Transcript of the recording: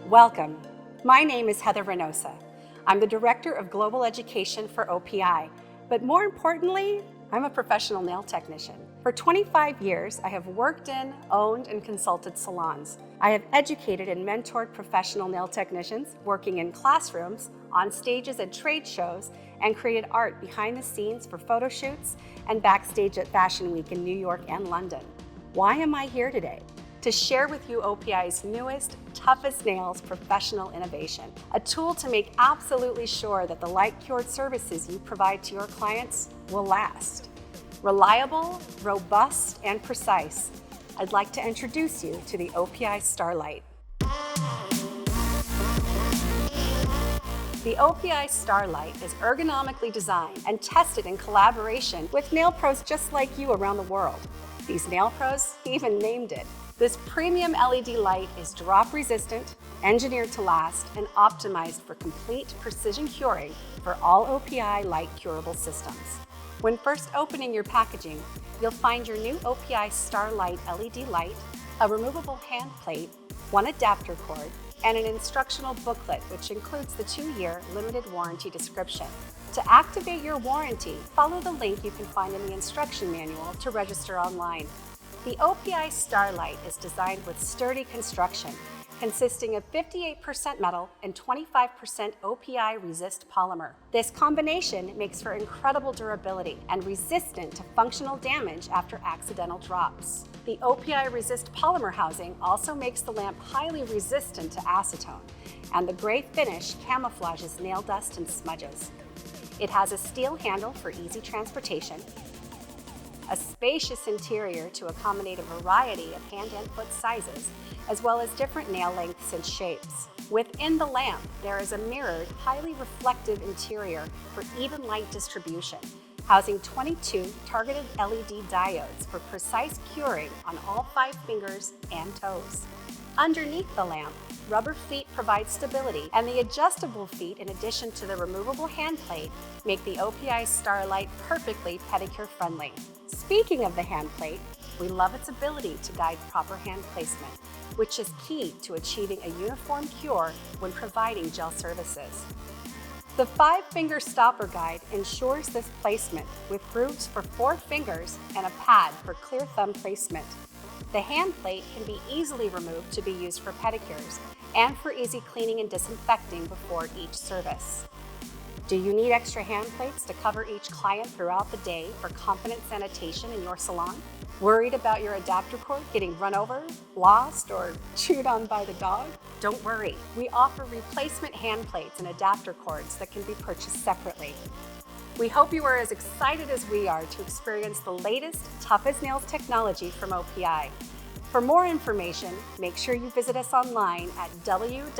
Welcome. My name is Heather Reynosa. I'm the Director of Global Education for OPI, but more importantly, I'm a professional nail technician. For 25 years, I have worked in, owned, and consulted salons. I have educated and mentored professional nail technicians working in classrooms, on stages at trade shows, and created art behind the scenes for photo shoots and backstage at Fashion Week in New York and London. Why am I here today? To share with you OPI's newest, toughest nails professional innovation, a tool to make absolutely sure that the light-cured services you provide to your clients will last. Reliable, robust, and precise, I'd like to introduce you to the OPI Starlight. The OPI Starlight is ergonomically designed and tested in collaboration with nail pros just like you around the world. These nail pros even named it. This premium LED light is drop resistant, engineered to last, and optimized for complete precision curing for all OPI light curable systems. When first opening your packaging, you'll find your new OPI Starlight LED light, a removable hand plate, one adapter cord, and an instructional booklet which includes the 2-year limited warranty description. To activate your warranty, follow the link you can find in the instruction manual to register online. The OPI Starlight is designed with sturdy construction, consisting of 58% metal and 25% OPI resist polymer. This combination makes for incredible durability and resistant to functional damage after accidental drops. The OPI resist polymer housing also makes the lamp highly resistant to acetone, and the gray finish camouflages nail dust and smudges. It has a steel handle for easy transportation, a spacious interior to accommodate a variety of hand and foot sizes, as well as different nail lengths and shapes. Within the lamp, there is a mirrored, highly reflective interior for even light distribution, housing 22 targeted LED diodes for precise curing on all 5 fingers and toes. Underneath the lamp, rubber feet provide stability, and the adjustable feet, in addition to the removable hand plate, make the OPI Starlight perfectly pedicure friendly. Speaking of the hand plate, we love its ability to guide proper hand placement, which is key to achieving a uniform cure when providing gel services. The 5-finger stopper guide ensures this placement with grooves for 4 fingers and a pad for clear thumb placement. The hand plate can be easily removed to be used for pedicures and for easy cleaning and disinfecting before each service. Do you need extra hand plates to cover each client throughout the day for confident sanitation in your salon? Worried about your adapter cord getting run over, lost, or chewed on by the dog? Don't worry, we offer replacement hand plates and adapter cords that can be purchased separately. We hope you are as excited as we are to experience the latest Tough as Nails technology from OPI. For more information, make sure you visit us online at www.opi.com.